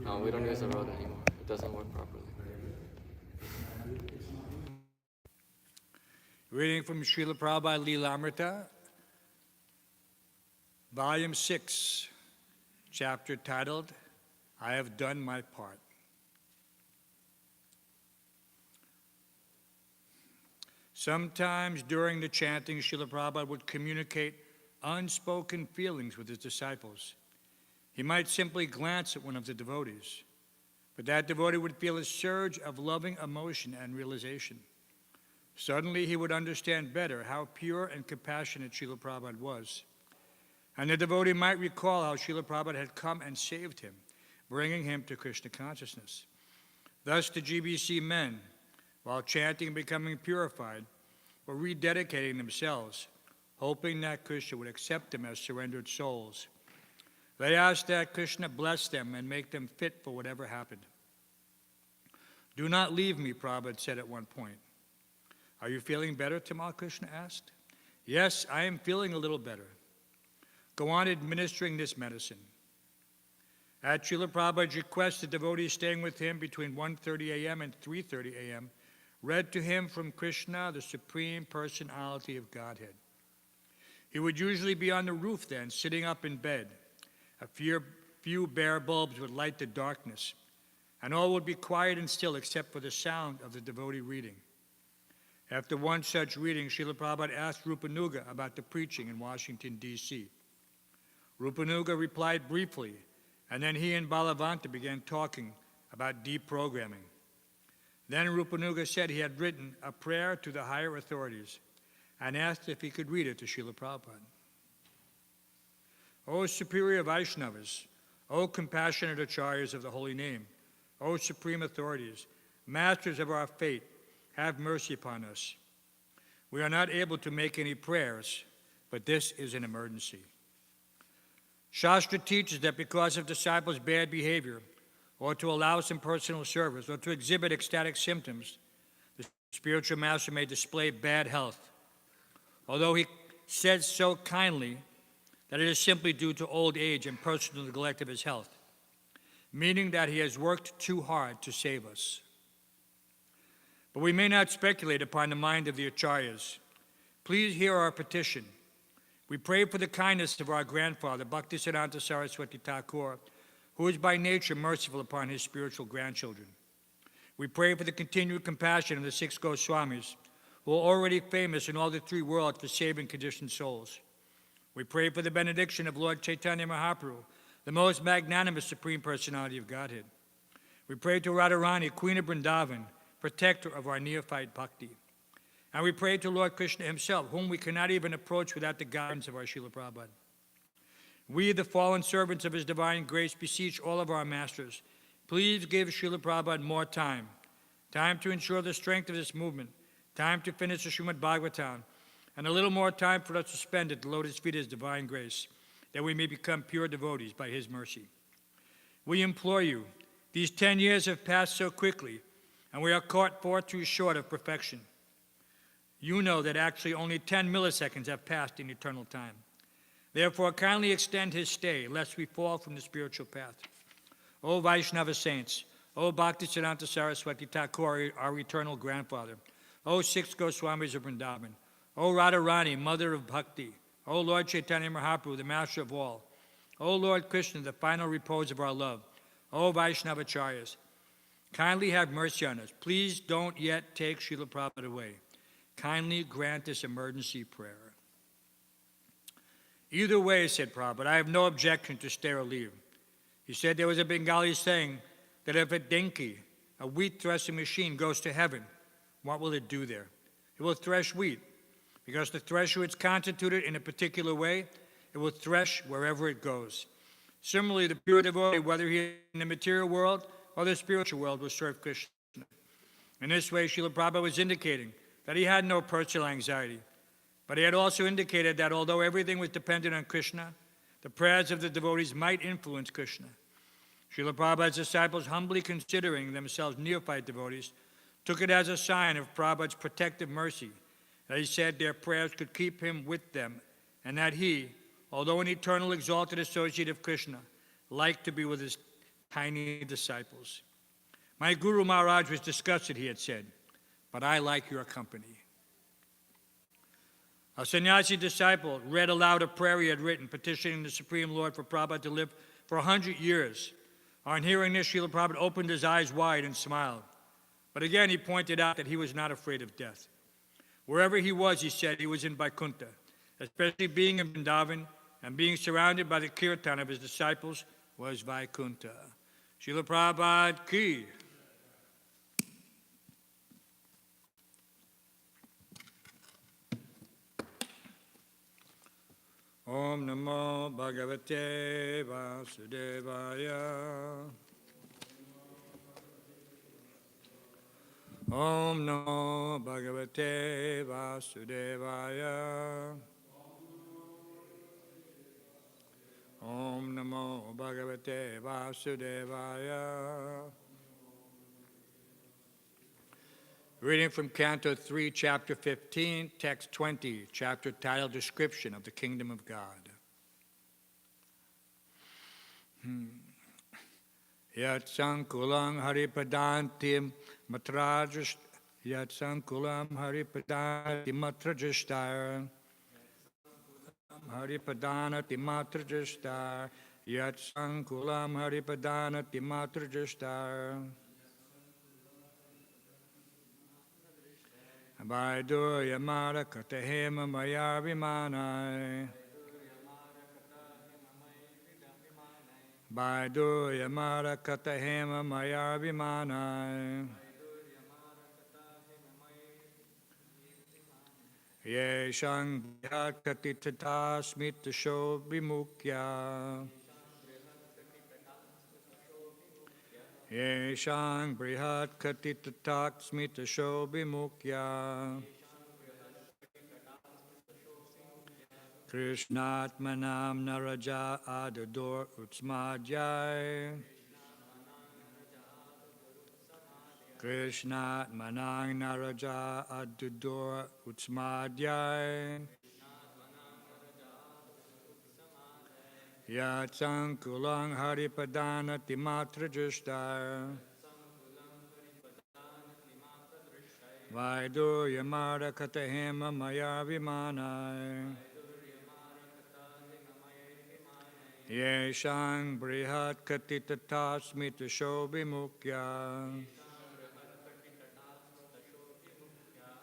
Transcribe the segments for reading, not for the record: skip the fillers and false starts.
No, we don't use the road anymore. It doesn't work properly. Reading from Srila Prabhupada Leelamrita, Volume 6, chapter titled, I Have Done My Part. Sometimes during the chanting, Srila Prabhupada would communicate unspoken feelings with his disciples. He might simply glance at one of the devotees, but that devotee would feel a surge of loving emotion and realization. Suddenly, he would understand better how pure and compassionate Srila Prabhupada was. And the devotee might recall how Srila Prabhupada had come and saved him, bringing him to Krishna consciousness. Thus, the GBC men, while chanting and becoming purified, were rededicating themselves, hoping that Krishna would accept them as surrendered souls. They asked that Krishna bless them and make them fit for whatever happened. Do not leave me, Prabhupada said at one point. Are you feeling better, Tamal? Krishna asked. Yes, I am feeling a little better. Go on administering this medicine. At Srila Prabhupada's request, the devotees staying with him between 1:30 a.m. and 3:30 a.m. read to him from Krishna, the Supreme Personality of Godhead. He would usually be on the roof then, sitting up in bed. A few bare bulbs would light the darkness, and all would be quiet and still except for the sound of the devotee reading. After one such reading, Srila Prabhupada asked Rupanuga about the preaching in Washington, D.C. Rupanuga replied briefly, and then he and Balavanta began talking about deprogramming. Then Rupanuga said he had written a prayer to the higher authorities and asked if he could read it to Srila Prabhupada. O superior Vaishnavas, O compassionate acharyas of the holy name, O supreme authorities, masters of our fate, have mercy upon us. We are not able to make any prayers, but this is an emergency. Shastra teaches that because of disciples' bad behavior, or to allow some personal service, or to exhibit ecstatic symptoms, the spiritual master may display bad health, although he says so kindly that it is simply due to old age and personal neglect of his health, meaning that he has worked too hard to save us. But we may not speculate upon the mind of the acharyas. Please hear our petition. We pray for the kindness of our grandfather, Bhaktisiddhanta Saraswati Thakur, who is by nature merciful upon his spiritual grandchildren. We pray for the continued compassion of the 6 Goswamis, who are already famous in all the 3 worlds for saving conditioned souls. We pray for the benediction of Lord Chaitanya Mahaprabhu, the most magnanimous Supreme Personality of Godhead. We pray to Radharani, Queen of Vrindavan, protector of our neophyte bhakti. And we pray to Lord Krishna himself, whom we cannot even approach without the guidance of our Srila Prabhupada. We, the fallen servants of his divine grace, beseech all of our masters, please give Srila Prabhupada more time to ensure the strength of this movement, time to finish the Srimad Bhagavatam, and a little more time for us to spend at the lotus feet of his divine grace, that we may become pure devotees by his mercy. We implore you, these 10 years have passed so quickly, and we are caught far too short of perfection. You know that actually only 10 milliseconds have passed in eternal time. Therefore, kindly extend his stay, lest we fall from the spiritual path. O Vaishnava saints, O Bhaktisiddhanta Saraswati Thakur, our eternal grandfather, O 6 Goswamis of Vrindavan, O Radharani, mother of bhakti, O Lord Chaitanya Mahaprabhu, the master of all, O Lord Krishna, the final repose of our love, O Vaishnavacharyas, kindly have mercy on us. Please don't yet take Srila Prabhupada away. Kindly grant this emergency prayer. Either way, said Prabhupada, I have no objection to stay or leave. He said there was a Bengali saying that if a dinki, a wheat threshing machine, goes to heaven, what will it do there? It will thresh wheat. Because the thresher is constituted in a particular way, it will thresh wherever it goes. Similarly, the pure devotee, whether he is in the material world or the spiritual world, will serve Krishna. In this way, Srila Prabhupada was indicating that he had no personal anxiety, but he had also indicated that although everything was dependent on Krishna, the prayers of the devotees might influence Krishna. Srila Prabhupada's disciples, humbly considering themselves neophyte devotees, took it as a sign of Prabhupada's protective mercy, that he said their prayers could keep him with them, and that he, although an eternal exalted associate of Krishna, liked to be with his tiny disciples. My Guru Maharaj was disgusted, he had said, but I like your company. A sannyasi disciple read aloud a prayer he had written, petitioning the Supreme Lord for Prabhupada to live for 100 years. On hearing this, Srila Prabhupada opened his eyes wide and smiled. But again, he pointed out that he was not afraid of death. Wherever he was, he said, he was in Vaikuntha, especially being in Vrindavan and being surrounded by the kirtan of his disciples was Vaikuntha. Srila Prabhupada ki. Om Namo Bhagavate Vasudevaya. Om Namo Bhagavate Vasudevaya. Om Namo Bhagavate Vasudevaya. Reading from Canto 3, Chapter 15, Text 20, chapter titled Description of the Kingdom of God. Yat sankulam haripadantim matrajist. Yat sankulam haripadantim matrajistar. Haripadanati matrajistar. Yat Sankulam Haripadana Timatrajashtar Baidur Yamara Katahema Maya Vimanai Baidur Yamara Katahema Maya Vimanai Yeshang Bhyat Katitata Smita Shobhimukya Yeshang Brihat Katitatak Smita Shobhimukya Krishnatmanam Naraja Adador Utsmadhyay Krishnatmanang Naraja Adador Utsmadhyay Yatsankulang Haripadana Timatrajashtar Vaidur Yamara Katahema Maya Vimanai Yeshang Brihat Katitata Smita Shobhimukya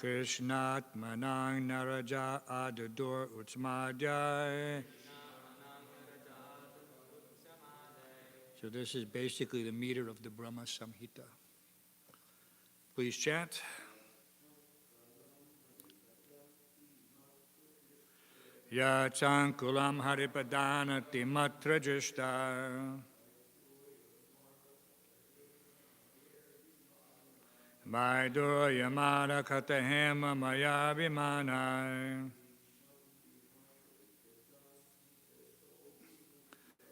Krishnatmanang Naraja Adador Utsmadhyay. So this is basically the meter of the Brahma Samhita. Please chant. Yachankulam Haripadana Timatrajashtar Baidur Yamara Katahema Maya Vimanai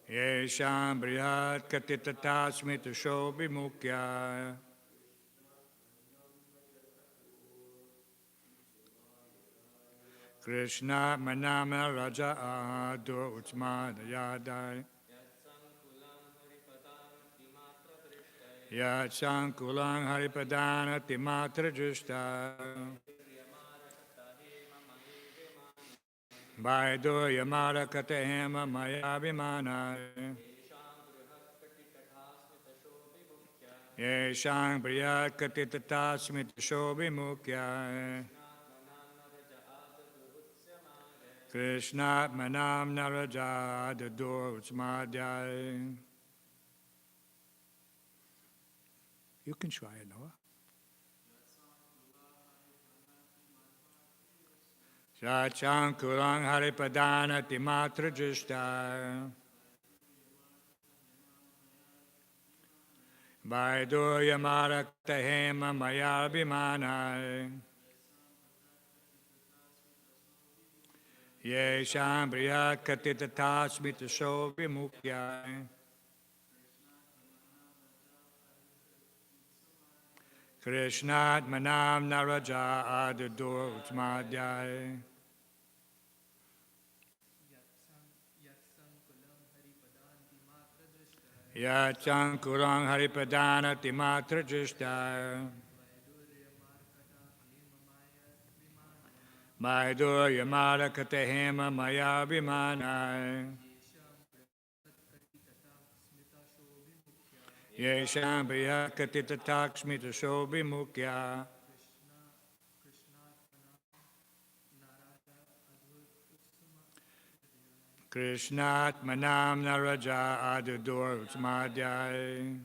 Yesham Brihat Katitata Smita Shobhimukya Krishna Manama Raja Adur Utsmadayadai Yatsankulang Haripadana Timatrajashtar Baidur Yamara Katahema Maya Vimanai Yeshang Brihat Katitata Smita Shobhimukya Krishna Manam Naraja Dadur Utsmadhyay. You can try it, Noah. Shachankulang Haripadana Timatrajashtar Baidur Yamara Katahema Maya Vimanai Yesham Brihat Katitata Smita Shobhimukya Krishnat Manam Naraja Adadur Utsmadhyay Yachankulang Haripadana Timatrajashtar Baidur Yamara Katahema Maya Vimanai Yesham Brihat Katitata Smita Shobhimukya Krishnat Manam Naraja Adadur Utsmadhyay.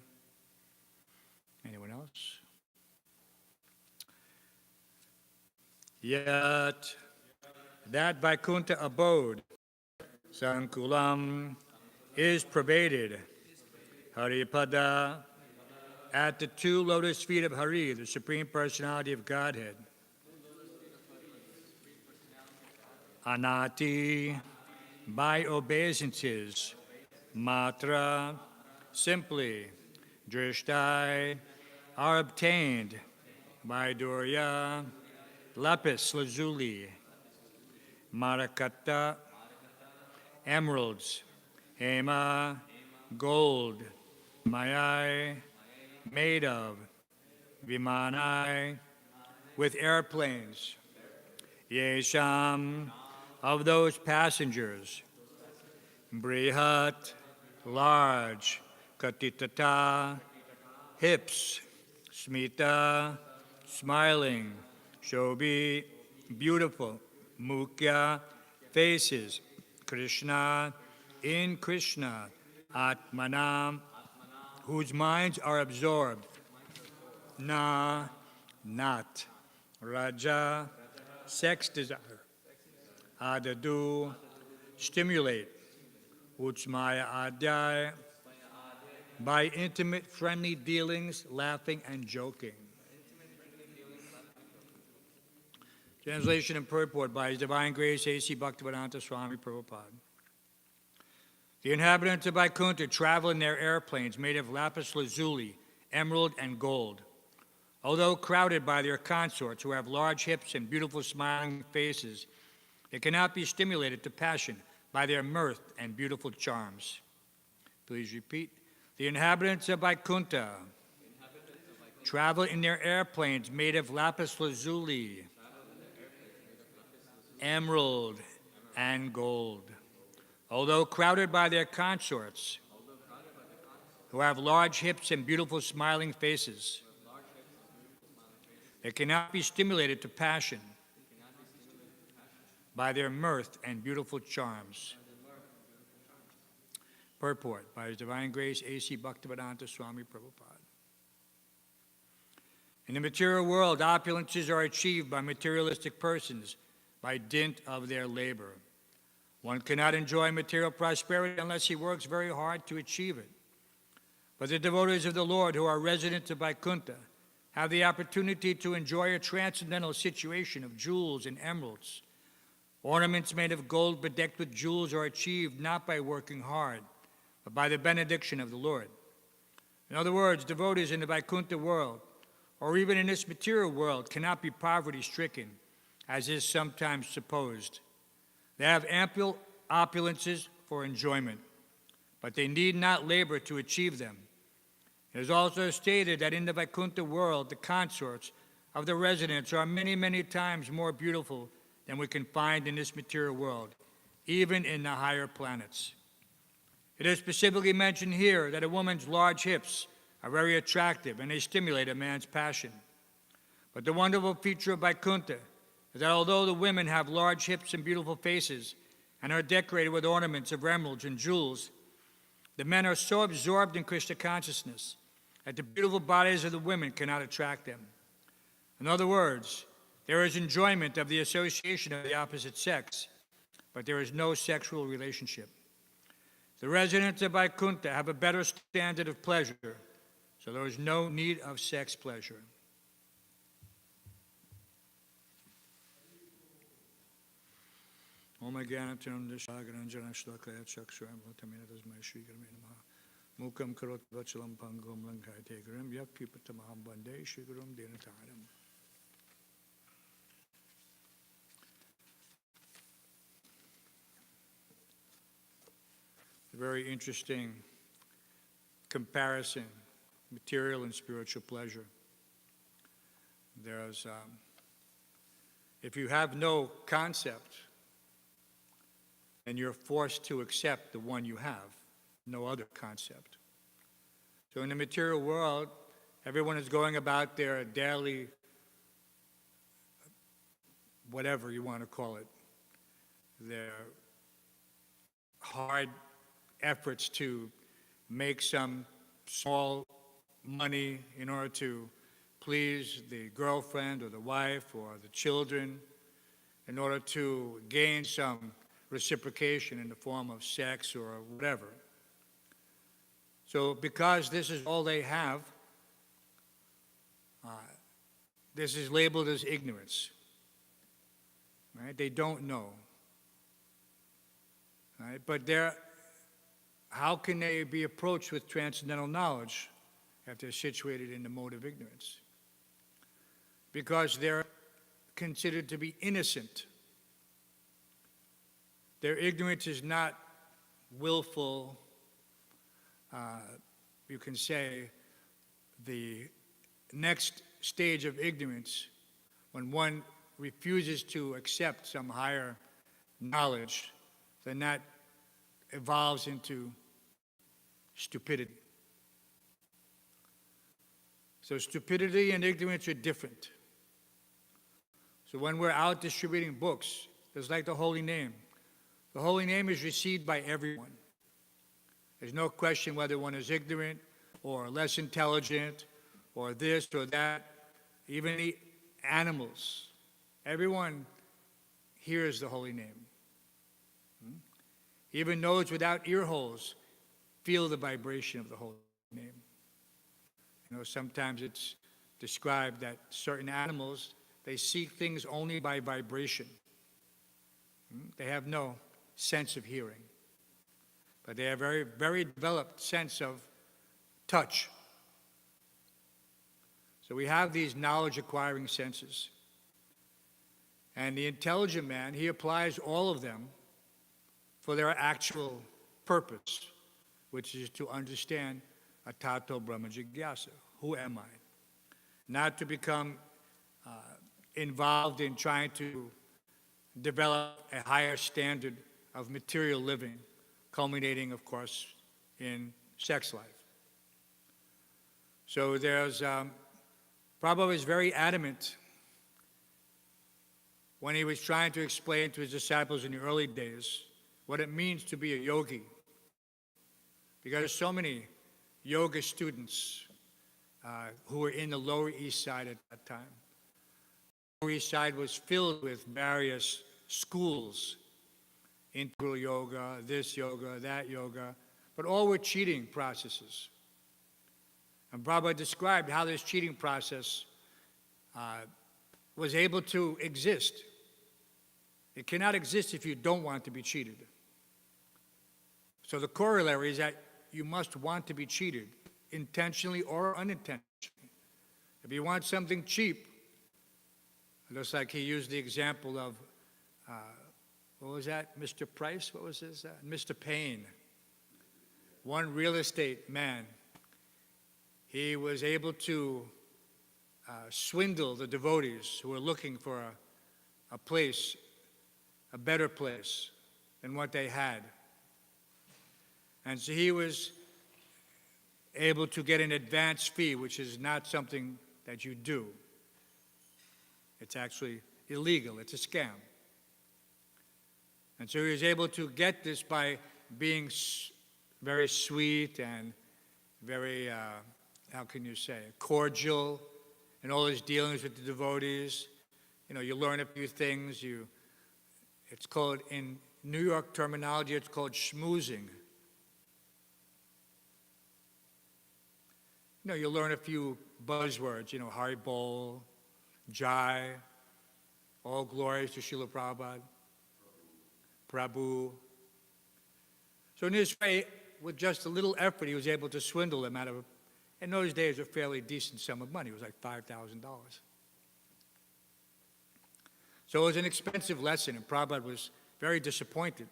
Anyone else? Yet that Vaikuntha abode, Sankulam, is pervaded, Haripada, at the two lotus feet of Hari, the Supreme Personality of Godhead. Anati, by obeisances, Matra, simply, Drishtai, are obtained by Durya, lapis lazuli, Marakata, emeralds, Hema, gold, Mayai, made of, Vimanai, with airplanes, Yesham, of those passengers, Brihat, large, katitata, hips, smita, smiling, shobhi, beautiful, mukya, faces, Krishna, in Krishna, Atmanam, whose minds are absorbed, na, not, raja, sex desire, adadu, stimulate, Utsmaya adhyay, by intimate, friendly dealings, laughing and joking. Translation and purport by His Divine Grace A.C. Bhaktivedanta Swami Prabhupada. The inhabitants of Vaikuntha travel in their airplanes made of lapis lazuli, emerald, and gold. Although crowded by their consorts who have large hips and beautiful smiling faces, they cannot be stimulated to passion by their mirth and beautiful charms. Please repeat. The inhabitants of Vaikuntha travel in their airplanes made of lapis lazuli, emerald, and gold. Although crowded by their consorts, who have large hips and beautiful smiling faces, they cannot be stimulated to passion by their mirth and beautiful charms. Purport by His Divine Grace A.C. Bhaktivedanta Swami Prabhupada. In the material world, opulences are achieved by materialistic persons by dint of their labor. One cannot enjoy material prosperity unless he works very hard to achieve it. But the devotees of the Lord who are residents of Vaikuntha have the opportunity to enjoy a transcendental situation of jewels and emeralds. Ornaments made of gold bedecked with jewels are achieved not by working hard, but by the benediction of the Lord. In other words, devotees in the Vaikuntha world, or even in this material world, cannot be poverty-stricken, as is sometimes supposed. They have ample opulences for enjoyment, but they need not labor to achieve them. It is also stated that in the Vaikuntha world, the consorts of the residents are many, many times more beautiful than we can find in this material world, even in the higher planets. It is specifically mentioned here that a woman's large hips are very attractive and they stimulate a man's passion. But the wonderful feature of Vaikuntha is that although the women have large hips and beautiful faces and are decorated with ornaments of emeralds and jewels, the men are so absorbed in Krishna consciousness that the beautiful bodies of the women cannot attract them. In other words, there is enjoyment of the association of the opposite sex, but there is no sexual relationship. The residents of Vaikuntha have a better standard of pleasure, so there is no need of sex pleasure. Om Jnanatam Dishagaranjana Shlakaya Chakshuram Vatamina Dasmai Shri Gurame Namaha Mukam Karot Vachalam Pangum Lankai Tegaram Yak Pipatamaham Bande Shri Gurum Dinataram. A very interesting comparison, material and spiritual pleasure. There's, if you have no concept, and you're forced to accept the one you have, no other concept. So in the material world, everyone is going about their daily, whatever you want to call it, their hard efforts to make some small money in order to please the girlfriend or the wife or the children, in order to gain some reciprocation in the form of sex or whatever. So because this is all they have, this is labeled as ignorance. Right? They don't know. Right? But how can they be approached with transcendental knowledge if they're situated in the mode of ignorance? Because they're considered to be innocent. Their ignorance is not willful. You can say the next stage of ignorance, when one refuses to accept some higher knowledge, then that evolves into stupidity. So stupidity and ignorance are different. So when we're out distributing books, it's like the holy name. The holy name is received by everyone. There's no question whether one is ignorant or less intelligent or this or that. Even the animals, everyone hears the holy name. Even those without ear holes feel the vibration of the holy name. You know, sometimes it's described that certain animals, they see things only by vibration. They have no sense of hearing, but they have very, very developed sense of touch. So we have these knowledge-acquiring senses. And the intelligent man, he applies all of them for their actual purpose, which is to understand Atato Brahma Jigyasa. Who am I? Not to become involved in trying to develop a higher standard of material living, culminating, of course, in sex life. So Prabhupada was very adamant when he was trying to explain to his disciples in the early days what it means to be a yogi. Because there's so many yoga students who were in the Lower East Side at that time. The Lower East Side was filled with various schools, integral yoga, this yoga, that yoga, but all were cheating processes. And Prabhupada described how this cheating process was able to exist. It cannot exist if you don't want to be cheated. So the corollary is that you must want to be cheated, intentionally or unintentionally. If you want something cheap, just like he used the example of, what was that, Mr. Price? What was his? Mr. Payne. One real estate man. He was able to swindle the devotees who were looking for a place, a better place than what they had. And so he was able to get an advance fee, which is not something that you do. It's actually illegal. It's a scam. And so he was able to get this by being very sweet and very, how can you say, cordial, and all his dealings with the devotees. You know, you learn a few things. It's called, in New York terminology, it's called schmoozing. You know, you learn a few buzzwords, you know, Hari Bol, Jai, all glories to Srila Prabhupada, Prabhu. So in this way, with just a little effort, he was able to swindle them out of, in those days, a fairly decent sum of money. It was like $5,000. So it was an expensive lesson, and Prabhupada was very disappointed.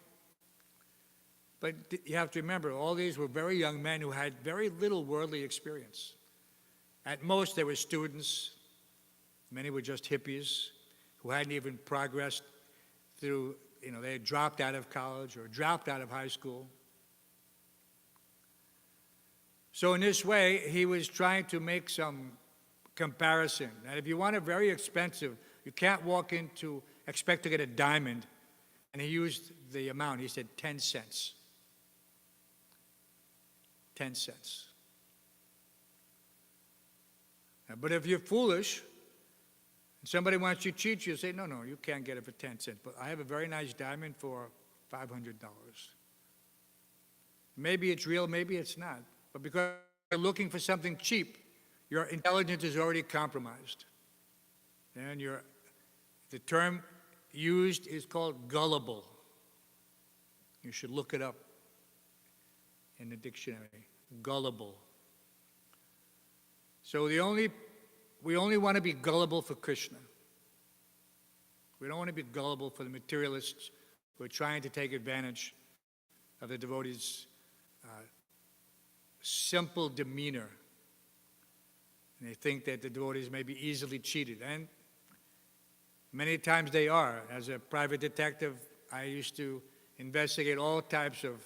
But you have to remember, all these were very young men who had very little worldly experience. At most, they were students. Many were just hippies who hadn't even progressed through, you know, they had dropped out of college or dropped out of high school. So in this way, he was trying to make some comparison. And if you want a very expensive, you can't walk in to expect to get a diamond. And he used the amount. He said 10 cents. 10 cents. But if you're foolish, and somebody wants you to cheat you, say, no, you can't get it for 10 cents. But I have a very nice diamond for $500. Maybe it's real, maybe it's not. But because you're looking for something cheap, your intelligence is already compromised. And the term used is called gullible. You should look it up in the dictionary. Gullible. So we only want to be gullible for Krishna. We don't want to be gullible for the materialists who are trying to take advantage of the devotees' simple demeanor. And they think that the devotees may be easily cheated. And many times they are. As a private detective, I used to investigate all types of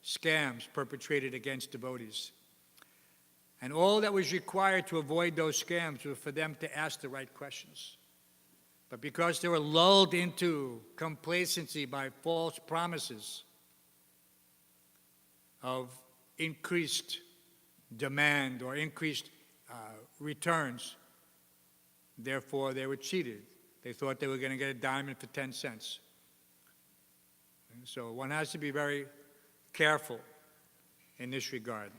scams perpetrated against devotees. And all that was required to avoid those scams was for them to ask the right questions. But because they were lulled into complacency by false promises of increased demand or increased returns, therefore they were cheated. They thought they were going to get a diamond for 10 cents. And so one has to be very careful in this regard.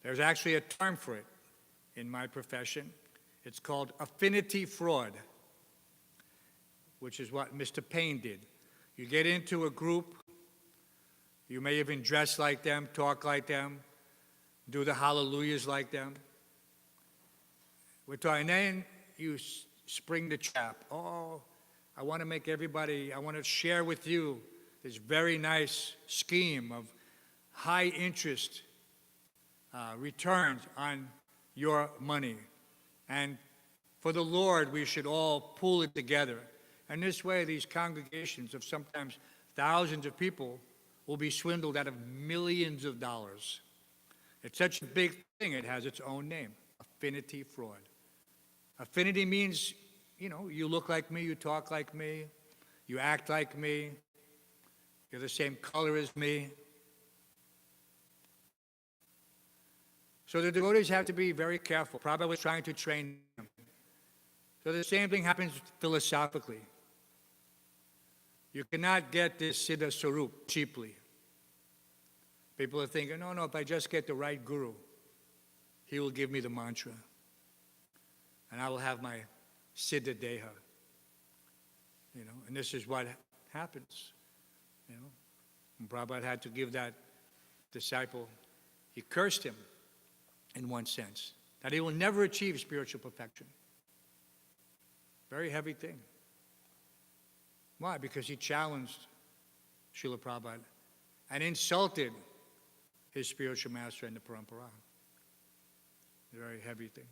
There's actually a term for it in my profession. It's called affinity fraud, which is what Mr. Payne did. You get into a group, you may even dress like them, talk like them, do the hallelujahs like them. We're talking, then you spring the trap. Oh, I want to make everybody, I want to share with you this very nice scheme of high interest returns on your money. And for the Lord, we should all pool it together. And this way, these congregations of sometimes thousands of people will be swindled out of millions of dollars. It's such a big thing, it has its own name, affinity fraud. Affinity means, you know, you look like me, you talk like me, you act like me, you're the same color as me. So the devotees have to be very careful. Prabhupada was trying to train them. So the same thing happens philosophically. You cannot get this Siddha Swarup cheaply. People are thinking, no, if I just get the right guru, he will give me the mantra. And I will have my Siddha Deha. You know, and this is what happens. You know, and Prabhupada had to give that disciple, he cursed him in one sense, that he will never achieve spiritual perfection. Very heavy thing. Why? Because he challenged Srila Prabhupada and insulted his spiritual master in the parampara. A very heavy thing.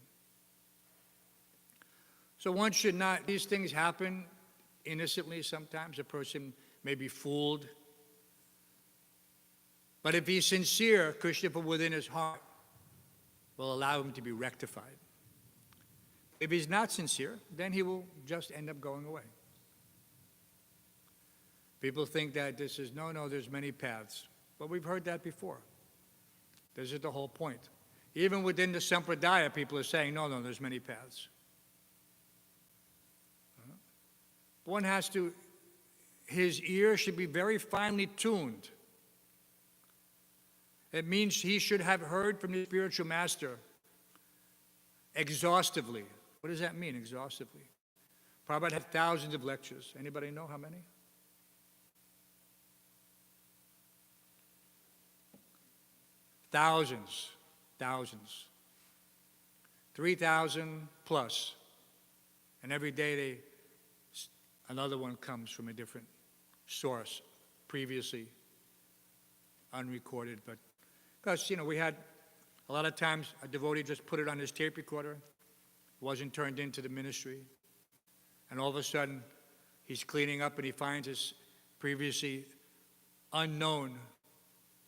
So one should not, these things happen innocently sometimes. A person may be fooled. But if he's sincere, Krishna from within his heart will allow him to be rectified. If he's not sincere, then he will just end up going away. People think that this is, no, there's many paths. But we've heard that before. This is the whole point. Even within the Sampradaya, people are saying, no, there's many paths. One has to, his ear should be very finely tuned. It means he should have heard from the spiritual master exhaustively. What does that mean, exhaustively? Prabhupada had thousands of lectures. Anybody know how many? Thousands. 3,000 plus. And every day another one comes from a different source, previously unrecorded. But because, we had a lot of times a devotee just put it on his tape recorder, it wasn't turned into the ministry, and all of a sudden he's cleaning up and he finds his previously unknown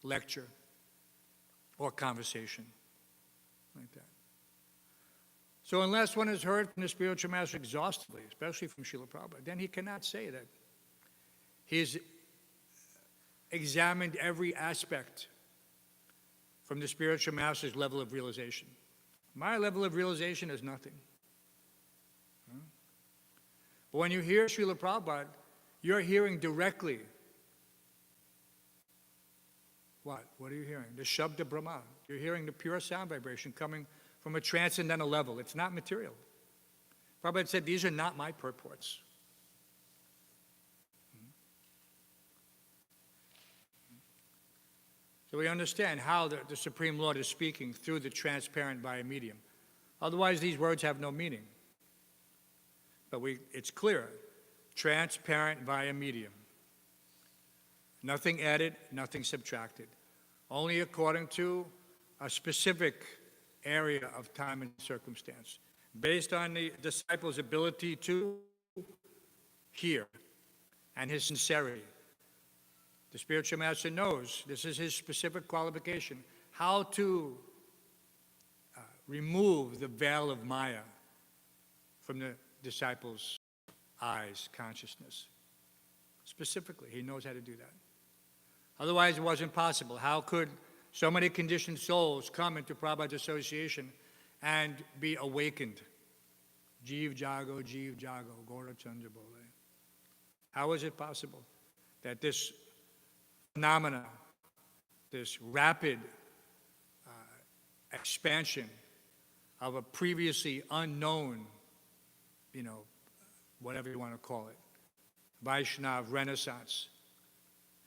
lecture or conversation like that. So unless one has heard from the spiritual master exhaustively, especially from Srila Prabhupada, then he cannot say that he's examined every aspect from the spiritual master's level of realization. My level of realization is nothing. But when you hear Srila Prabhupada, you're hearing directly. What? What are you hearing? The Shabda Brahma. You're hearing the pure sound vibration coming from a transcendental level. It's not material. Prabhupada said, these are not my purports. So we understand how the Supreme Lord is speaking through the transparent via medium. Otherwise, these words have no meaning. But it's clear. Transparent via medium. Nothing added, nothing subtracted. Only according to a specific area of time and circumstance, based on the disciple's ability to hear and his sincerity. The spiritual master knows, this is his specific qualification, how to remove the veil of Maya from the disciples' eyes, consciousness. Specifically, he knows how to do that. Otherwise, it wasn't possible. How could so many conditioned souls come into Prabhupada's association and be awakened? Jeev Jago, Gaura Chandra Bole. How is it possible that this phenomena, this rapid expansion of a previously unknown, whatever you want to call it, Vaishnav Renaissance,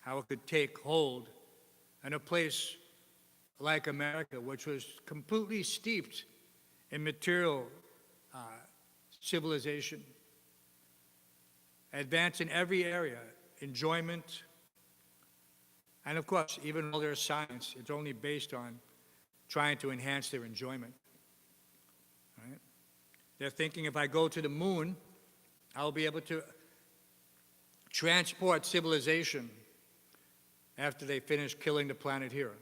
how it could take hold in a place like America, which was completely steeped in material civilization, advance in every area, enjoyment, and of course, even though there's science, it's only based on trying to enhance their enjoyment. Right? They're thinking if I go to the moon, I'll be able to transport civilization after they finish killing the planet here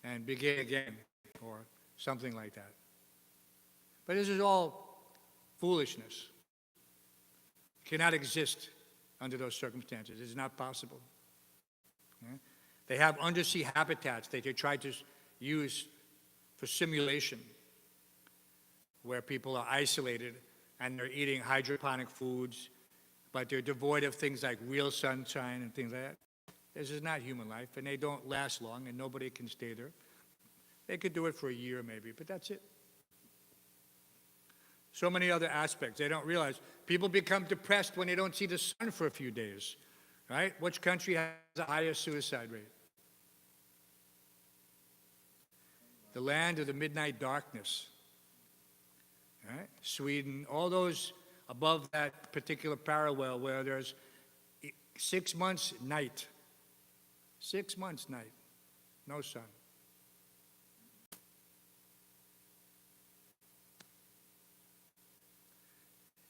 and begin again, or something like that. But this is all foolishness. It cannot exist under those circumstances. It's not possible. Yeah? They have undersea habitats that they try to use for simulation, where people are isolated and they're eating hydroponic foods, but they're devoid of things like real sunshine and things like that. This is not human life, and they don't last long, and nobody can stay there. They could do it for a year maybe, but that's it. So many other aspects they don't realize. People become depressed when they don't see the sun for a few days, right? Which country has the highest suicide rate? The land of the midnight darkness, right? Sweden, all those above that particular parallel where there's 6 months night. 6 months night, no sun.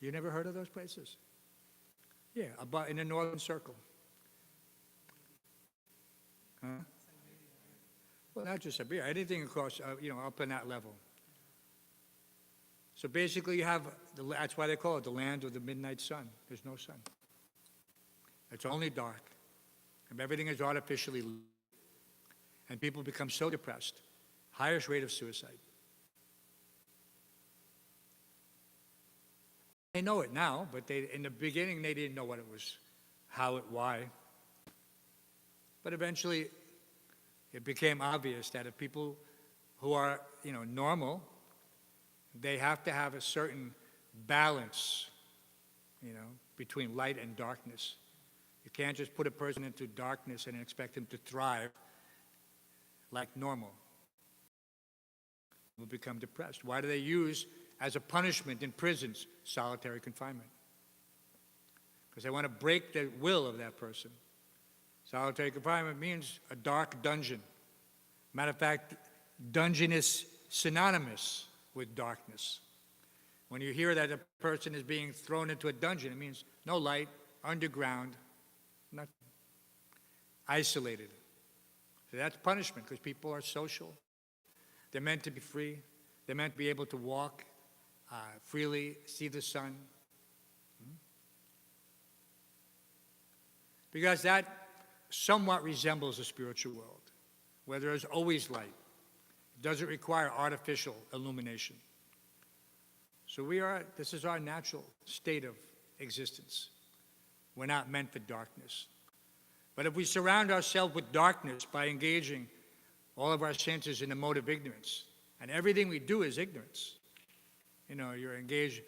You never heard of those places? Yeah, about in the northern circle. Huh? Well, not just Siberia, anything across, up in that level. So basically you have, that's why they call it the land of the midnight sun. There's no sun. It's only dark. And everything is artificially lit. And people become so depressed. Highest rate of suicide. They know it now, but in the beginning they didn't know what it was, how it, why. But eventually it became obvious that if people who are, normal, they have to have a certain balance, between light and darkness. You can't just put a person into darkness and expect him to thrive like normal. Will become depressed. Why do they use, as a punishment in prisons, solitary confinement? Because they want to break the will of that person. Solitary confinement means a dark dungeon. Matter of fact, dungeon is synonymous with darkness. When you hear that a person is being thrown into a dungeon, it means no light, underground, nothing. Isolated. So that's punishment, because people are social. They're meant to be free. They're meant to be able to walk freely, see the sun. Because that somewhat resembles the spiritual world, where there is always light. It doesn't require artificial illumination. So this is our natural state of existence. We're not meant for darkness. But if we surround ourselves with darkness by engaging all of our senses in the mode of ignorance, and everything we do is ignorance. You're engaged,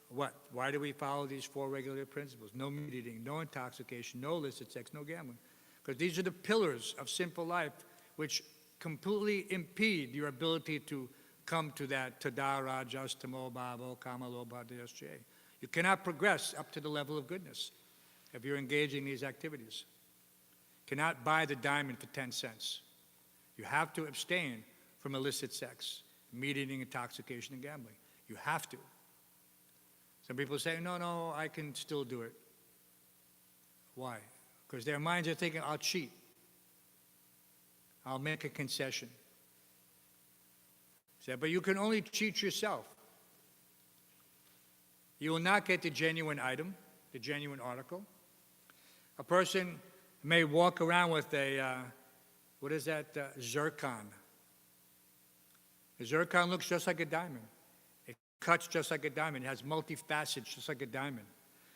what? Why do we follow these 4 regulative principles? No meat eating, no intoxication, no illicit sex, no gambling. Because these are the pillars of sinful life which completely impede your ability to come to that tada rajas tamo bhavo kama lobha deyasya. You cannot progress up to the level of goodness if you're engaging in these activities. You cannot buy the diamond for 10 cents. You have to abstain from illicit sex, meat eating, intoxication, and gambling. You have to. Some people say, no, I can still do it. Why? Because their minds are thinking, I'll cheat. I'll make a concession. He said, but you can only cheat yourself. You will not get the genuine item, the genuine article. A person may walk around with a, what is that, zircon. A zircon looks just like a diamond. It cuts just like a diamond. It has multifacets just like a diamond.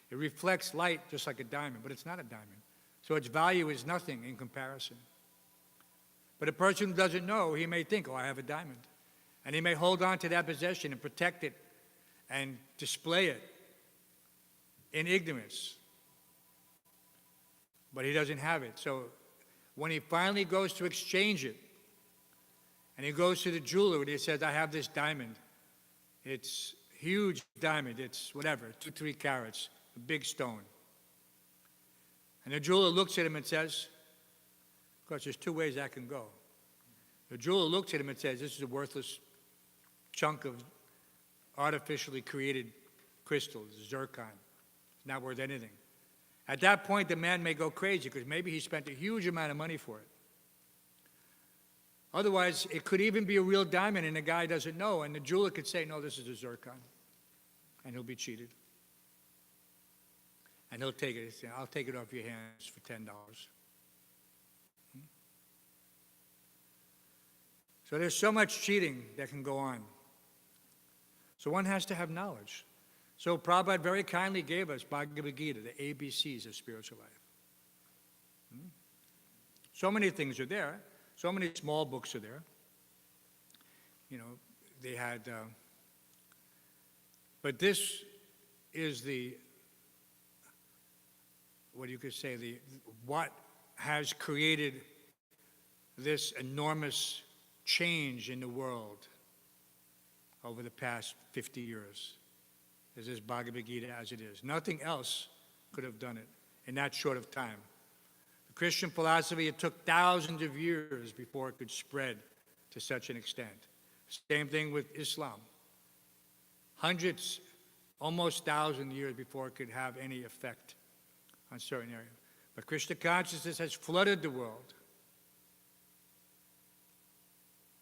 It reflects light just like a diamond, but it's not a diamond. So its value is nothing in comparison. But a person who doesn't know, he may think, oh, I have a diamond. And he may hold on to that possession and protect it and display it in ignorance. But he doesn't have it. So when he finally goes to exchange it, and he goes to the jeweler and he says, I have this diamond. It's huge diamond. It's whatever, 2-3 carats, a big stone. And the jeweler looks at him and says, of course, there's two ways that can go. The jeweler looks at him and says, this is a worthless chunk of artificially created crystals, zircon. It's not worth anything. At that point, the man may go crazy because maybe he spent a huge amount of money for it. Otherwise, it could even be a real diamond and the guy doesn't know, and the jeweler could say, no, this is a zircon, and he'll be cheated. And he'll take it. Say, I'll take it off your hands for $10. So there's so much cheating that can go on. So one has to have knowledge. So Prabhupada very kindly gave us Bhagavad-Gita, the ABCs of spiritual life. So many things are there. So many small books are there. You know, they had, but this is the, what you could say, what has created this enormous change in the world over the past 50 years. Is this Bhagavad Gita as it is. Nothing else could have done it in that short of time. The Christian philosophy, it took thousands of years before it could spread to such an extent. Same thing with Islam. Hundreds, almost 1,000 years before it could have any effect on certain areas. But Krishna consciousness has flooded the world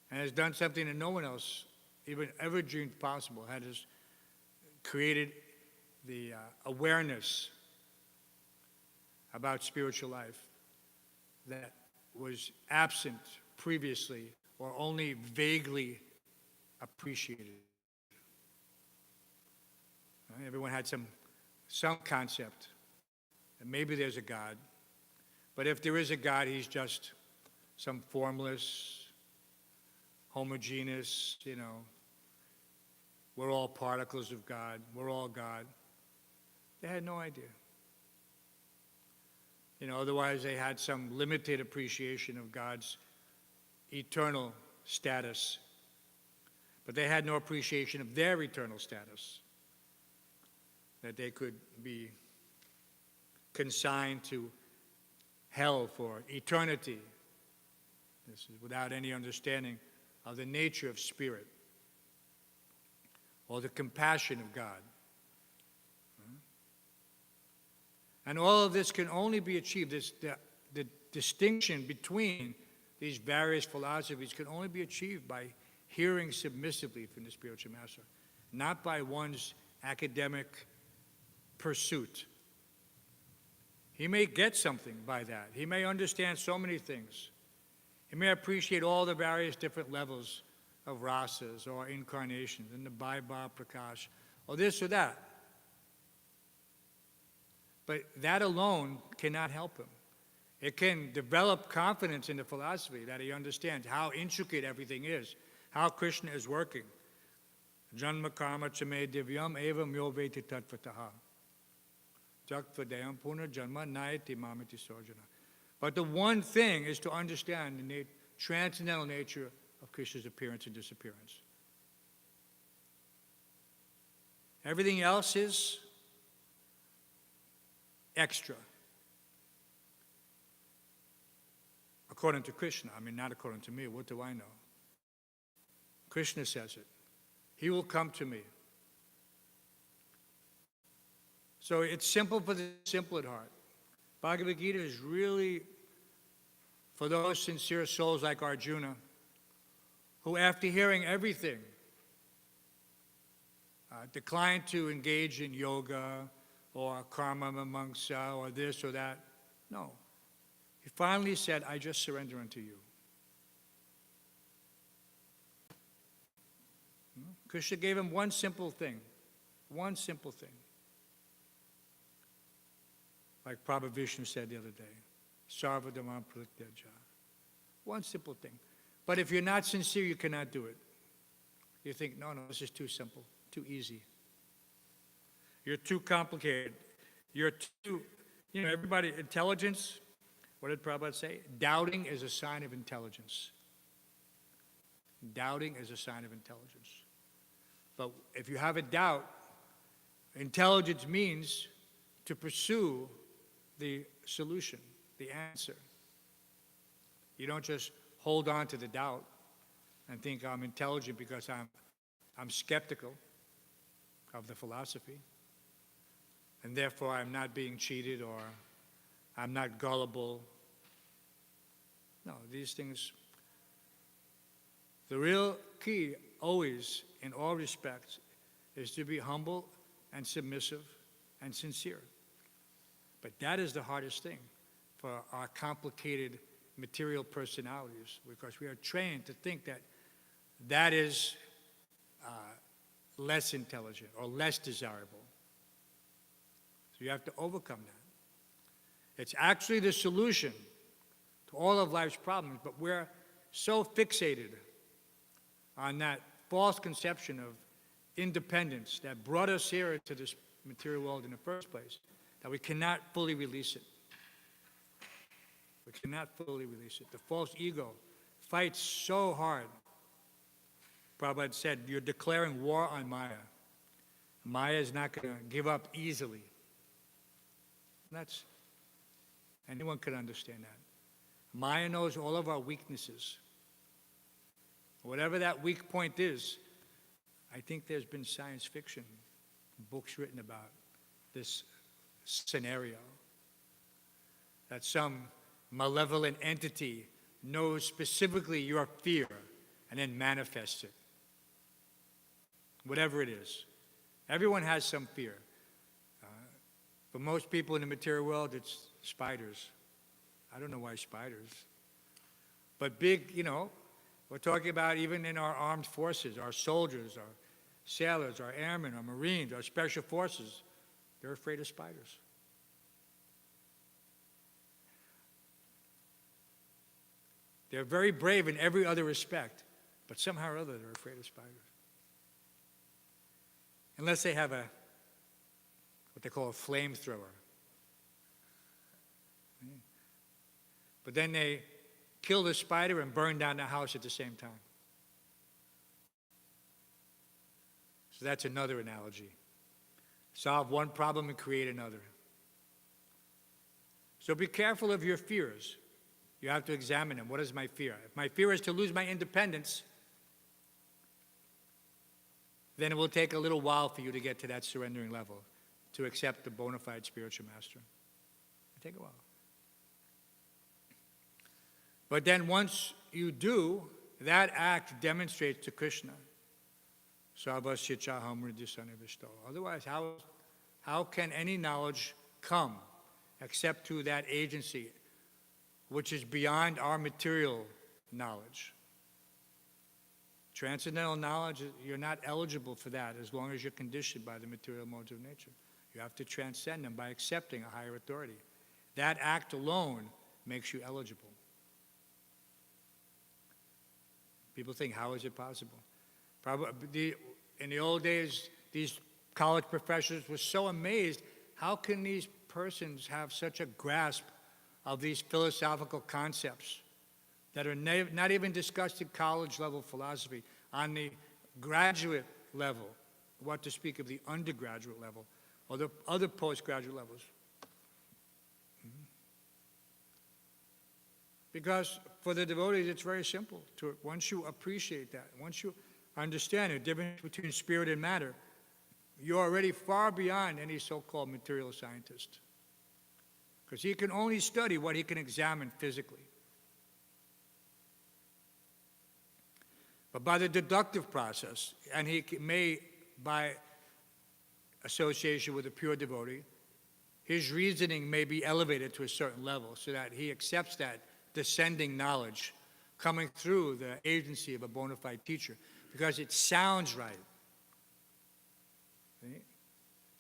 and has done something that no one else even ever dreamed possible, has created the awareness about spiritual life that was absent previously or only vaguely appreciated. Everyone had some concept that maybe there's a God, but if there is a God, he's just some formless, homogeneous, we're all particles of God, we're all God. They had no idea. Otherwise they had some limited appreciation of God's eternal status, but they had no appreciation of their eternal status, that they could be consigned to hell for eternity. This is without any understanding of the nature of spirit or the compassion of God. And all of this can only be achieved, the distinction between these various philosophies can only be achieved by hearing submissively from the spiritual master, not by one's academic pursuit. He may get something by that. He may understand so many things. He may appreciate all the various different levels of rasas or incarnations in the Vaibhav Prakash or this or that. But that alone cannot help him. It can develop confidence in the philosophy that he understands how intricate everything is, how Krishna is working. Janma karma chame divyam eva myoveti tatvataha. Jakvadayam puna janma nayati mamati sojana. But the one thing is to understand the transcendental nature of Krishna's appearance and disappearance. Everything else is extra. According to Krishna, not according to me, what do I know? Krishna says it. He will come to me. So it's simple for the simple at heart. Bhagavad-Gita is really for those sincere souls like Arjuna, who after hearing everything, declined to engage in yoga or karma mimamsa or this or that. No. He finally said, I just surrender unto you. Krishna gave him one simple thing. One simple thing. Like Prabhu Vishnu said the other day, Sarva Dhamma Pratyaja. One simple thing. But if you're not sincere, you cannot do it. You think, no, this is too simple, too easy. You're too complicated. You're too, everybody, intelligence, what did Prabhupada say? Doubting is a sign of intelligence. Doubting is a sign of intelligence. But if you have a doubt, intelligence means to pursue the solution, the answer. You don't just hold on to the doubt and think I'm intelligent because I'm skeptical of the philosophy, and therefore I'm not being cheated or I'm not gullible. No, these things, the real key always, in all respects, is to be humble and submissive and sincere. But that is the hardest thing for our complicated material personalities, because we are trained to think that that is less intelligent or less desirable. So you have to overcome that. It's actually the solution to all of life's problems, but we're so fixated on that false conception of independence that brought us here to this material world in the first place that we cannot fully release it. We cannot fully release it. The false ego fights so hard. Prabhupada said, you're declaring war on Maya. Maya is not going to give up easily. Anyone could understand that. Maya knows all of our weaknesses. Whatever that weak point is, I think there's been science fiction books written about this scenario. That some malevolent entity knows specifically your fear and then manifests it. Whatever it is. Everyone has some fear. For most people in the material world, it's spiders. I don't know why spiders. But big, we're talking about even in our armed forces, our soldiers, our sailors, our airmen, our Marines, our special forces, they're afraid of spiders. They're very brave in every other respect, but somehow or other they're afraid of spiders. Unless they have what they call a flamethrower. But then they kill the spider and burn down the house at the same time. So that's another analogy. Solve one problem and create another. So be careful of your fears. You have to examine them. What is my fear? If my fear is to lose my independence, then it will take a little while for you to get to that surrendering level, to accept the bona fide spiritual master. It'll take a while. But then once you do, that act demonstrates to Krishna. Otherwise, how can any knowledge come except through that agency, which is beyond our material knowledge? Transcendental knowledge, you're not eligible for that as long as you're conditioned by the material modes of nature. You have to transcend them by accepting a higher authority. That act alone makes you eligible. People think, how is it possible? Probably in the old days, these college professors were so amazed, how can these persons have such a grasp of these philosophical concepts that are not even discussed in college-level philosophy, on the graduate level, what to speak of the undergraduate level, or the other postgraduate levels. Because for the devotees, it's very simple. Once you appreciate that, once you understand the difference between spirit and matter, you're already far beyond any so-called material scientist. because he can only study what he can examine physically. But by the deductive process, and he may, by association with a pure devotee, his reasoning may be elevated to a certain level so that he accepts that descending knowledge coming through the agency of a bona fide teacher because it sounds right. See?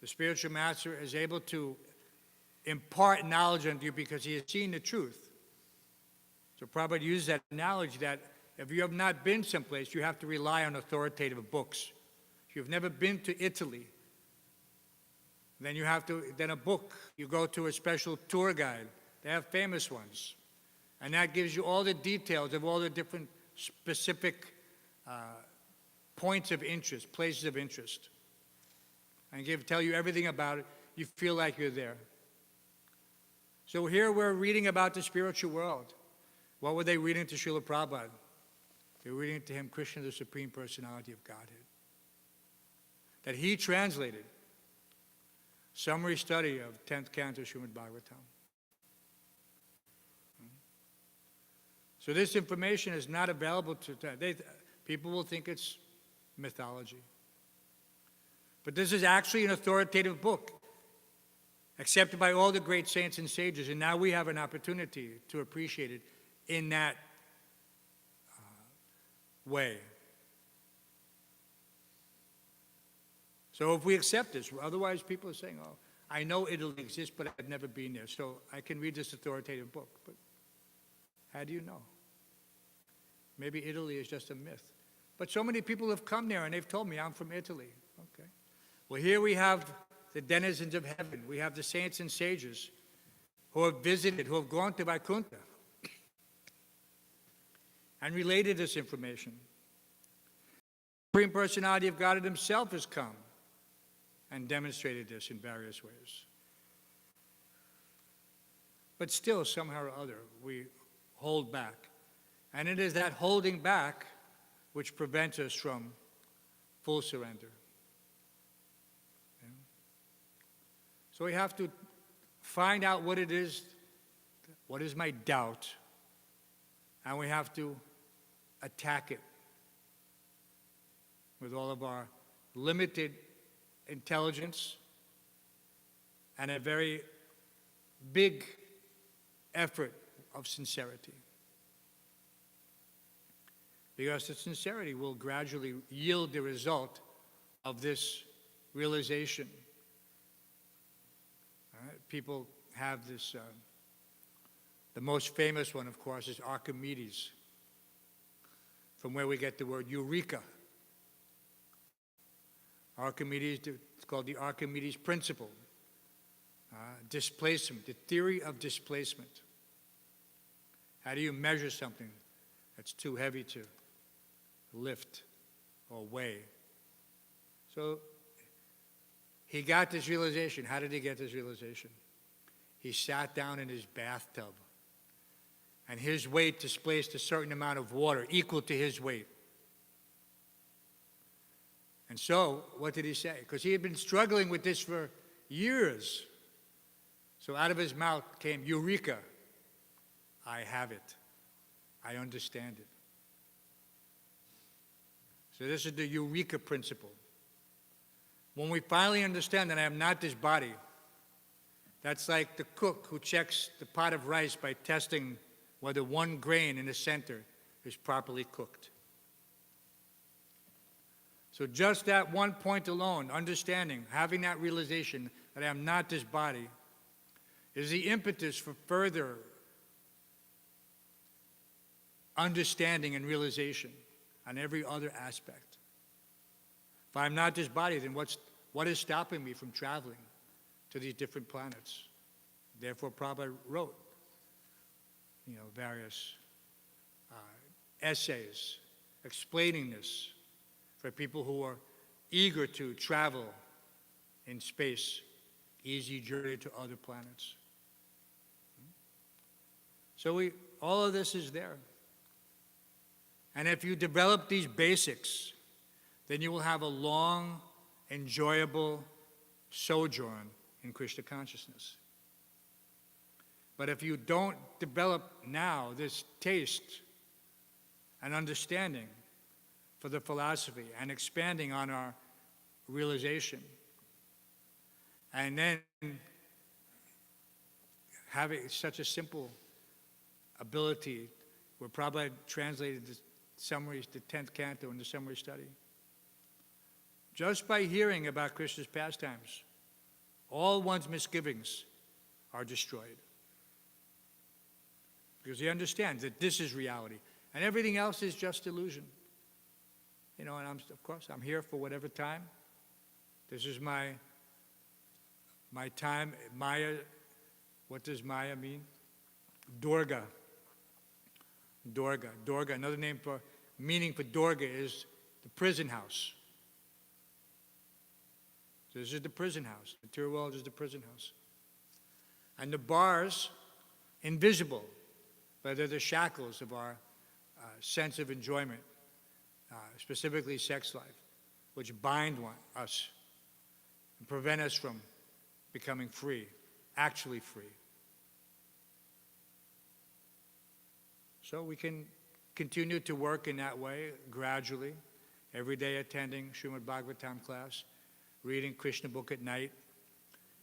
The spiritual master is able to impart knowledge unto you because he has seen the truth. So Prabhupada uses that analogy that if you have not been someplace, you have to rely on authoritative books. If you've never been to Italy, then a book, you go to a special tour guide. They have famous ones. And that gives you all the details of all the different specific points of interest, places of interest. And tell you everything about it. You feel like you're there. So here we're reading about the spiritual world. What were they reading to Srila Prabhupada? They were reading to him Krishna, the Supreme Personality of Godhead. That he translated. Summary study of 10th Canto Srimad Bhagavatam. So this information is not available to people will think it's mythology. But this is actually an authoritative book, accepted by all the great saints and sages, and now we have an opportunity to appreciate it in that way. So if we accept this, otherwise people are saying, oh, I know Italy exists, but I've never been there, so I can read this authoritative book. But how do you know? Maybe Italy is just a myth. But so many people have come there and they've told me, I'm from Italy. Okay. Well, here we have the denizens of heaven. We have the saints and sages who have visited, who have gone to Vaikuntha and related this information. The Supreme Personality of God himself has come and demonstrated this in various ways. But still, somehow or other, we hold back. And it is that holding back which prevents us from full surrender. Yeah. So we have to find out what it is, what is my doubt, and we have to attack it with all of our limited intelligence and a very big effort of sincerity. Because the sincerity will gradually yield the result of this realization. People have this, the most famous one, of course, is Archimedes, from where we get the word eureka. Archimedes, it's called the Archimedes principle. Displacement, the theory of displacement. How do you measure something that's too heavy to lift or weigh? So he got this realization. How did he get this realization? He sat down in his bathtub, and his weight displaced a certain amount of water equal to his weight. And so, what did he say? Because he had been struggling with this for years. So out of his mouth came, Eureka! I have it. I understand it. So this is the Eureka principle. When we finally understand that I am not this body, that's like the cook who checks the pot of rice by testing whether one grain in the center is properly cooked. So just that one point alone, understanding, having that realization that I am not this body, is the impetus for further understanding and realization on every other aspect. If I'm not this body, then what is stopping me from traveling to these different planets? Therefore, Prabhupada wrote, various essays explaining this for people who are eager to travel in space, easy journey to other planets. So all of this is there. And if you develop these basics, then you will have a long, enjoyable sojourn in Krishna consciousness. But if you don't develop now this taste and understanding for the philosophy and expanding on our realization, and then having such a simple ability where Prabhupada translated the summaries, the 10th canto in the summary study. Just by hearing about Krishna's pastimes, all one's misgivings are destroyed. Because he understands that this is reality, and everything else is just illusion. And of course, I'm here for whatever time. This is my time. Maya, what does Maya mean? Durga. Durga. Durga, another meaning for Durga is the prison house. So this is the prison house. The material world is the prison house. And the bars, invisible, but they're the shackles of our sense of enjoyment, specifically sex life, which bind us and prevent us from becoming free, actually free. So we can continue to work in that way gradually, every day attending Srimad Bhagavatam class, reading Krishna book at night,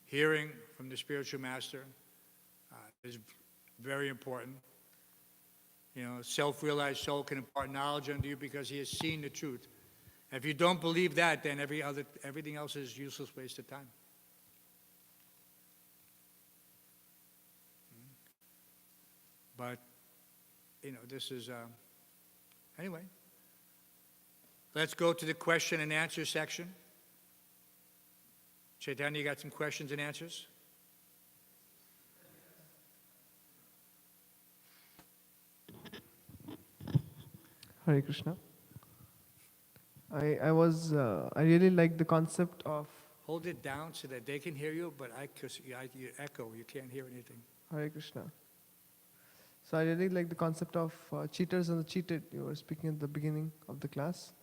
hearing from the spiritual master is very important. Self-realized soul can impart knowledge unto you because he has seen the truth. If you don't believe that, then everything else is useless waste of time. But, this is, anyway. Let's go to the question and answer section. Chaitanya, you got some questions and answers? Hare Krishna. I really like the concept of... Hold it down so that they can hear you, but you echo, you can't hear anything. Hare Krishna. So I really like the concept of cheaters and the cheated. You were speaking at the beginning of the class.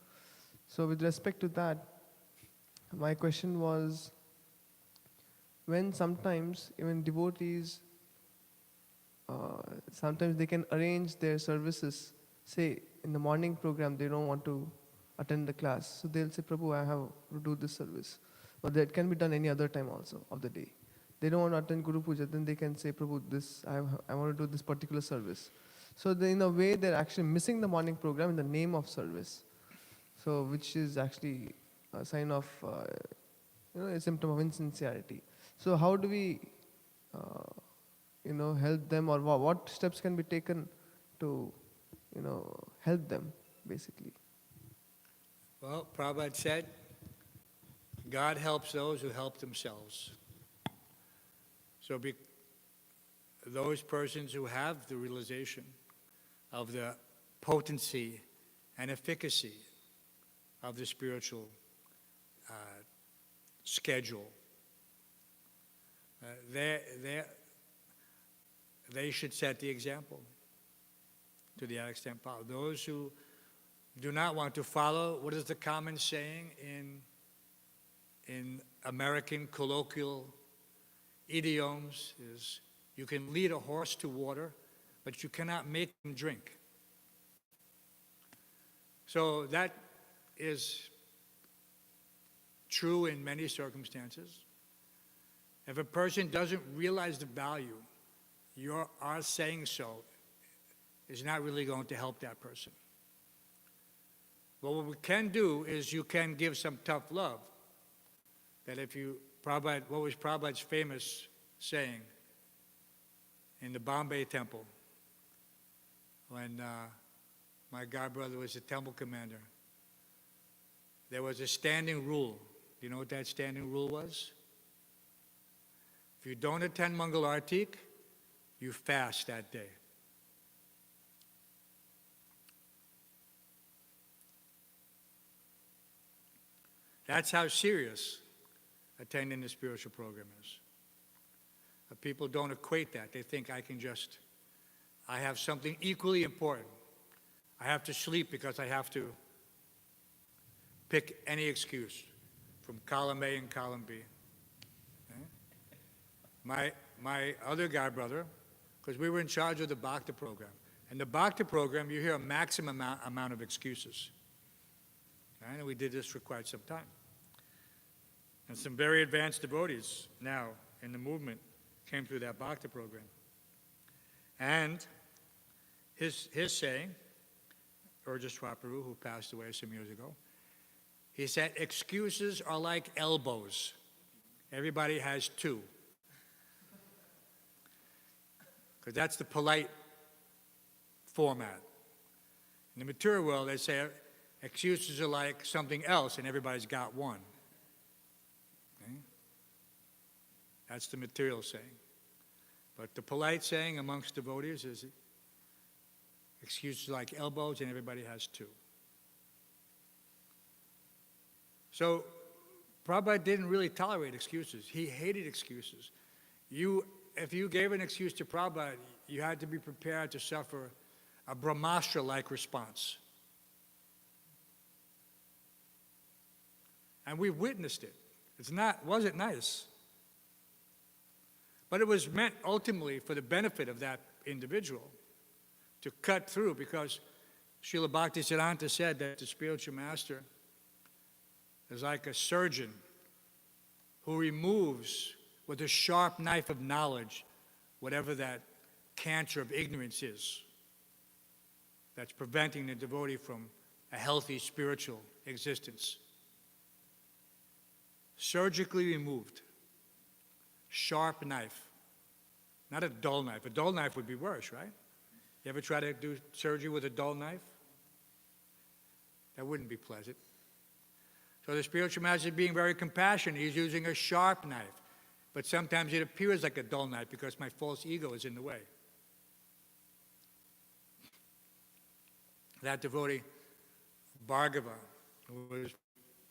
So with respect to that, my question was, when sometimes even devotees, sometimes they can arrange their services, say in the morning program they don't want to attend the class, so they'll say, Prabhu, I have to do this service. Or that can be done any other time also of the day. They don't want to attend Guru Puja, then they can say, Prabhu, I want to do this particular service. So in a way, they're actually missing the morning program in the name of service. So which is actually a sign of, a symptom of insincerity. So how do we, help them, or what steps can be taken to, help them, basically? Well, Prabhupada said, God helps those who help themselves. So those persons who have the realization of the potency and efficacy of the spiritual schedule, they should set the example to the extent possible. Those who do not want to follow, what is the common saying in American colloquial idioms, is you can lead a horse to water, but you cannot make him drink. So that is true in many circumstances. If a person doesn't realize the value, our saying so is not really going to help that person. But what we can do is you can give some tough love. That what was Prabhupada's famous saying in the Bombay temple when my godbrother was the temple commander? There was a standing rule. Do you know what that standing rule was? If you don't attend Mangal Artik, you fast that day. That's how serious attending the spiritual program is. People don't equate that. They think I have something equally important. I have to sleep because I have to pick any excuse from column A and column B. Okay? My other godbrother because we were in charge of the Bhakti program. And the Bhakti program, you hear a maximum amount of excuses. And we did this for quite some time. And some very advanced devotees now in the movement came through that Bhakti program. And his saying, HG Prabhu, who passed away some years ago, he said, excuses are like elbows. Everybody has two. Because that's the polite format. In the material world, they say excuses are like something else, and everybody's got one. Okay? That's the material saying. But the polite saying amongst devotees is excuses are like elbows, and everybody has two. So Prabhupada didn't really tolerate excuses. He hated excuses. If you gave an excuse to Prabhupada, you had to be prepared to suffer a Brahmastra-like response. And we've witnessed it. Wasn't nice. But it was meant ultimately for the benefit of that individual to cut through, because Srila Bhaktisiddhanta said that the spiritual master is like a surgeon who removes with a sharp knife of knowledge whatever that cancer of ignorance is that's preventing the devotee from a healthy spiritual existence. Surgically removed. Sharp knife. Not a dull knife. A dull knife would be worse, right? You ever try to do surgery with a dull knife? That wouldn't be pleasant. So the spiritual master is being very compassionate. He's using a sharp knife. But sometimes it appears like a dull knife because my false ego is in the way. That devotee, Bhargava, who was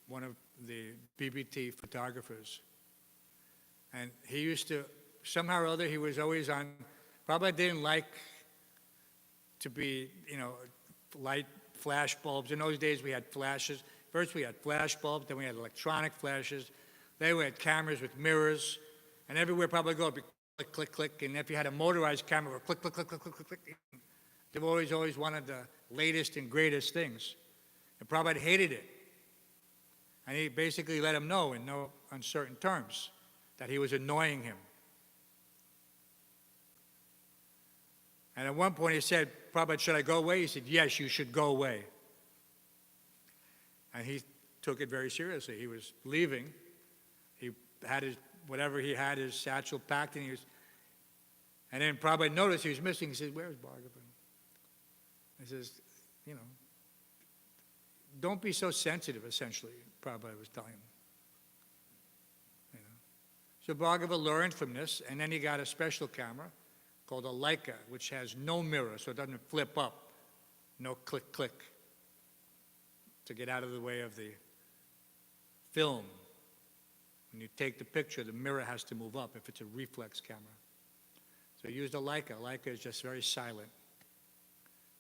one of the BBT photographers, and he used to, somehow or other, he was always on, probably didn't like to be, light flash bulbs. In those days we had flashes. First we had flash bulbs, then we had electronic flashes. Then we had cameras with mirrors, and everywhere probably go, it'd be click, click, click, and if you had a motorized camera, it would click, click, click, click, click, click, click. They've always wanted the latest and greatest things. And Prabhupada hated it. And he basically let him know in no uncertain terms that he was annoying him. And at one point he said, Prabhupada, should I go away? He said, yes, you should go away. And he took it very seriously. He was leaving. He had his satchel packed, and then Prabhupada noticed he was missing. He said, where's Bhargava? He says, don't be so sensitive, essentially, Prabhupada was telling him. So Bhargava learned from this, and then he got a special camera called a Leica, which has no mirror, so it doesn't flip up, no click, click, to get out of the way of the film. When you take the picture, the mirror has to move up if it's a reflex camera. So he used a Leica. Leica is just very silent.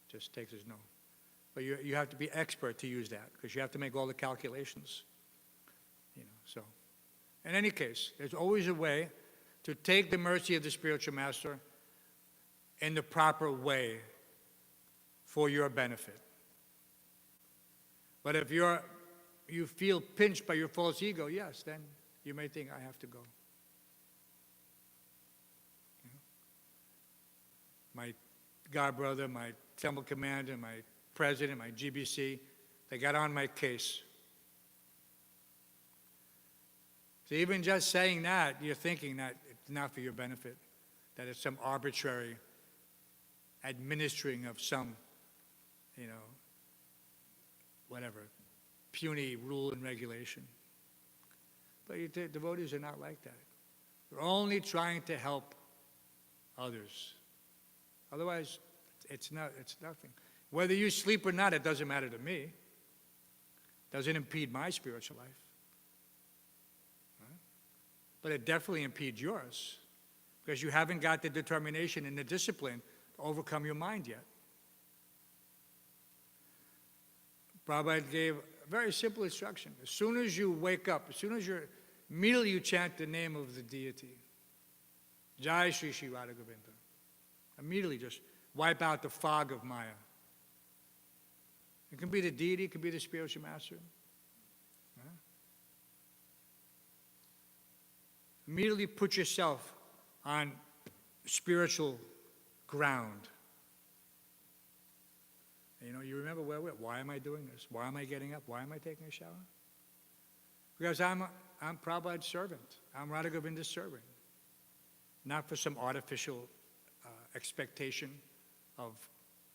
Just takes his note. But you have to be expert to use that, because you have to make all the calculations. So in any case, there's always a way to take the mercy of the spiritual master in the proper way for your benefit. But if you feel pinched by your false ego, yes, then you may think, I have to go. My godbrother, my temple commander, my president, my GBC, they got on my case. So even just saying that, you're thinking that it's not for your benefit, that it's some arbitrary administering of some, whatever, puny rule and regulation. But devotees are not like that. They're only trying to help others. Otherwise, it's nothing. Whether you sleep or not, it doesn't matter to me. It doesn't impede my spiritual life. Right? But it definitely impedes yours, because you haven't got the determination and the discipline to overcome your mind yet. Prabhupada gave a very simple instruction. As soon as you wake up, immediately you chant the name of the deity. Jai Shri Shri Radha Govinda. Immediately just wipe out the fog of Maya. It can be the deity, it can be the spiritual master. Huh? Immediately put yourself on spiritual ground. You remember why am I doing this? Why am I getting up? Why am I taking a shower? Because I'm Prabhupada's servant. I'm Radha Govinda's servant. Not for some artificial expectation of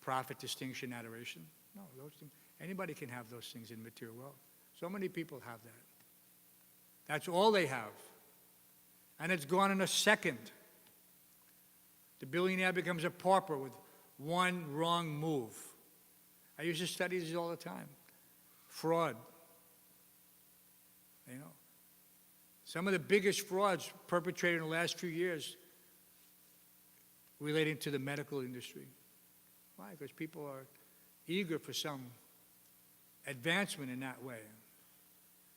profit, distinction, adoration. No, those things. Anybody can have those things in the material world. So many people have that. That's all they have. And it's gone in a second. The billionaire becomes a pauper with one wrong move. I used to study this all the time. Fraud. Some of the biggest frauds perpetrated in the last few years relating to the medical industry. Why? Because people are eager for some advancement in that way.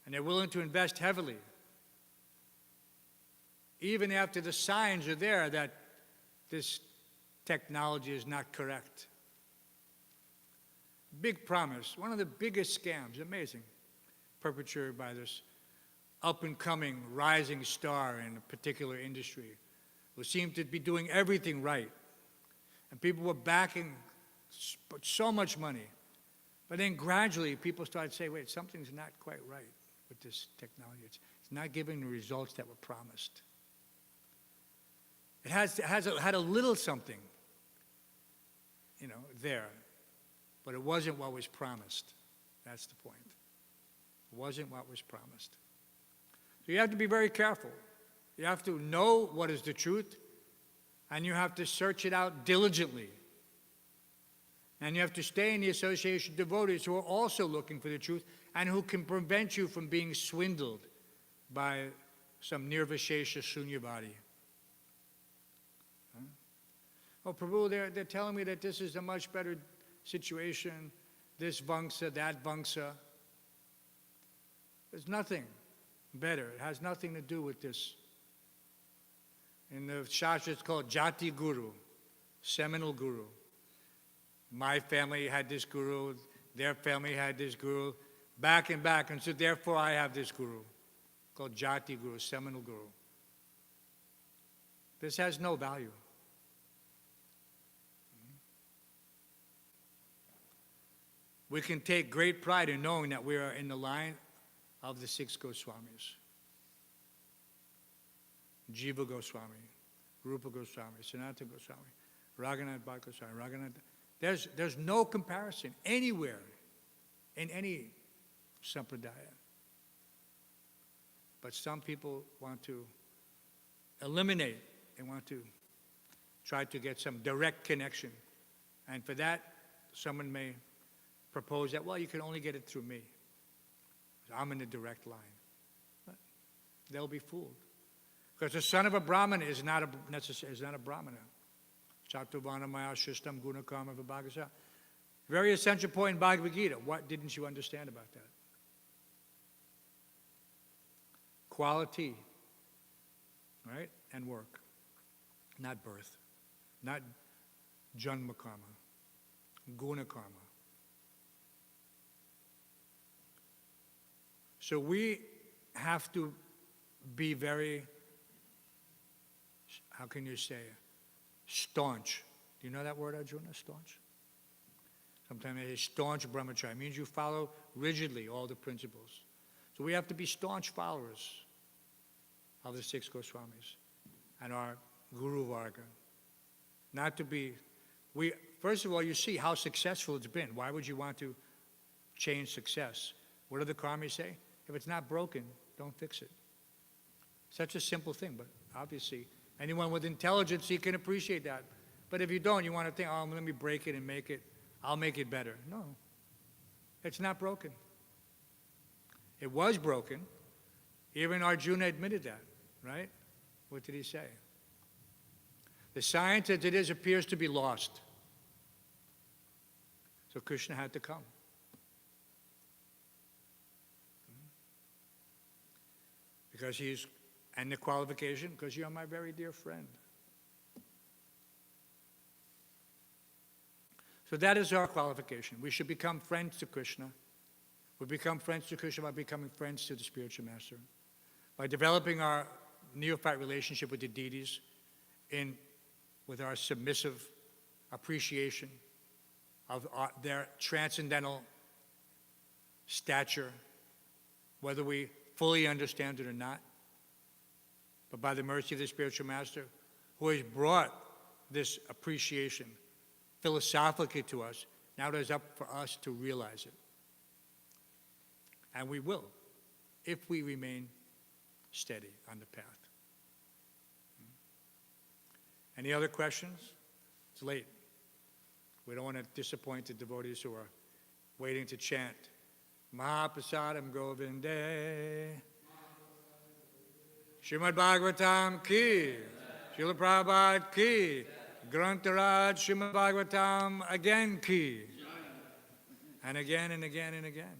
And they're willing to invest heavily. Even after the signs are there that this technology is not correct. Big promise, one of the biggest scams, amazing, perpetrated by this up-and-coming rising star in a particular industry who seemed to be doing everything right. And people were backing so much money. But then gradually people started to say, wait, something's not quite right with this technology. It's not giving the results that were promised. It had a little something, there. But it wasn't what was promised. That's the point. It wasn't what was promised. So you have to be very careful. You have to know what is the truth, and you have to search it out diligently. And you have to stay in the association of devotees who are also looking for the truth and who can prevent you from being swindled by some nirvishesha shunyavadi. Huh? Oh, Prabhu, they're telling me that this is a much better situation, this vangsa, that vangsa. There's nothing better. It has nothing to do with this. In the Shastra, it's called Jati Guru, seminal guru. My family had this guru, their family had this guru, back and back, and so therefore I have this guru, called Jati Guru, seminal guru. This has no value. We can take great pride in knowing that we are in the line of the 6 Goswamis. Jiva Goswami, Rupa Goswami, Sanatana Goswami, Raghunath Bhatt Goswami, Raghunath. There's no comparison anywhere in any sampradaya. But some people want to eliminate, they want to try to get some direct connection. And for that, someone may propose that, well, you can only get it through me. I'm in the direct line. But they'll be fooled. Because the son of a Brahmana is not a Brahmana. Chatuvana maya shishtam guna karma vibhagasa. Very essential point in Bhagavad-Gita. What didn't you understand about that? Quality, right? And work. Not birth. Not janma karma. Guna karma. So we have to be very, how can you say, staunch. Do you know that word, Arjuna, staunch? Sometimes they say staunch brahmachari. It means you follow rigidly all the principles. So we have to be staunch followers of the 6 Goswamis and our Guru Varga. Not to be, first of all, you see how successful it's been. Why would you want to change success? What do the karmis say? If it's not broken, don't fix it. Such a simple thing, but obviously anyone with intelligence, he can appreciate that. But if you don't, you want to think, oh, let me break it and I'll make it better. No, it's not broken. It was broken. Even Arjuna admitted that, right? What did he say? The science as it is appears to be lost. So Krishna had to come. Because and the qualification, because you're my very dear friend. So that is our qualification. We should become friends to Krishna. We become friends to Krishna by becoming friends to the spiritual master, by developing our neophyte relationship with the deities with our submissive appreciation of their transcendental stature, whether we fully understand it or not, but by the mercy of the spiritual master, who has brought this appreciation philosophically to us. Now it is up for us to realize it. And we will, if we remain steady on the path. Any other questions? It's late. We don't want to disappoint the devotees who are waiting to chant Mahaprasadam Govinde. Srimad Bhagavatam ki, Srila Prabhupada ki, Grantaraj Srimad Bhagavatam again ki, and again and again and again.